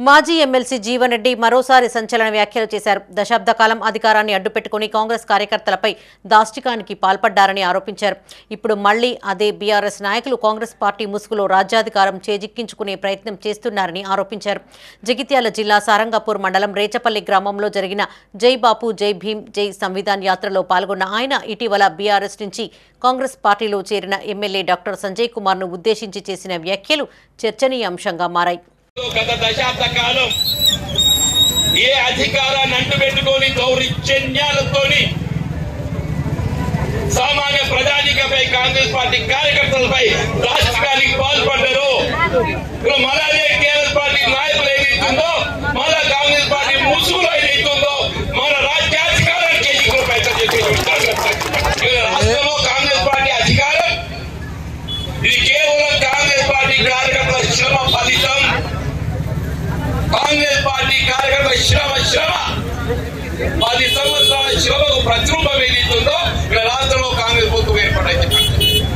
మాజీ ఎమ్మెల్సీ జీవన్ రెడ్డి మరోసారి సంచలన వ్యాఖ్యలు చేశారు. దశాబ్ద కాలం అధికారాన్ని అడ్డుపెట్టుకుని కాంగ్రెస్ కార్యకర్తలపై దాష్టికానికి పాల్పడ్డారని ఆరోపించారు. ఇప్పుడు మళ్లీ అదే బీఆర్ఎస్ నాయకులు కాంగ్రెస్ పార్టీ ముసుగులో రాజ్యాధికారం చేజిక్కించుకునే ప్రయత్నం చేస్తున్నారని ఆరోపించారు. జగిత్యాల జిల్లా సారంగపూర్ మండలం రేచపల్లి గ్రామంలో జరిగిన జై బాపు జై భీమ్ జై సంవిధాన్ యాత్రలో పాల్గొన్న ఆయన ఇటీవల బీఆర్ఎస్ నుంచి కాంగ్రెస్ పార్టీలో చేరిన ఎమ్మెల్యే డాక్టర్ సంజయ్ కుమార్ ను ఉద్దేశించి చేసిన వ్యాఖ్యలు చర్చనీయాంశంగా మారాయి. గత దశాబ్ద కాలం ఏ అధికారాన్ని అంటుపెట్టుకొని దౌర్జన్యాలతో సామాన్య ప్రజానికపై కాంగ్రెస్ పార్టీ కార్యకర్తలపై రాష్ట్రానికి పాల్పడ్డారు. మళ్ళీ టీఆర్ఎస్ పార్టీ నాయకులు ఏదైతుందో మళ్ళా కాంగ్రెస్ పార్టీ ముసుగులో ఏదైతుందో మన రాజ్యాధికారాన్ని చేయించుకునే ప్రయత్నం చేసి రాష్ట్రంలో కాంగ్రెస్ పార్టీ అధికారం ఇది కేవలం కాంగ్రెస్ పార్టీ కార్యకర్తల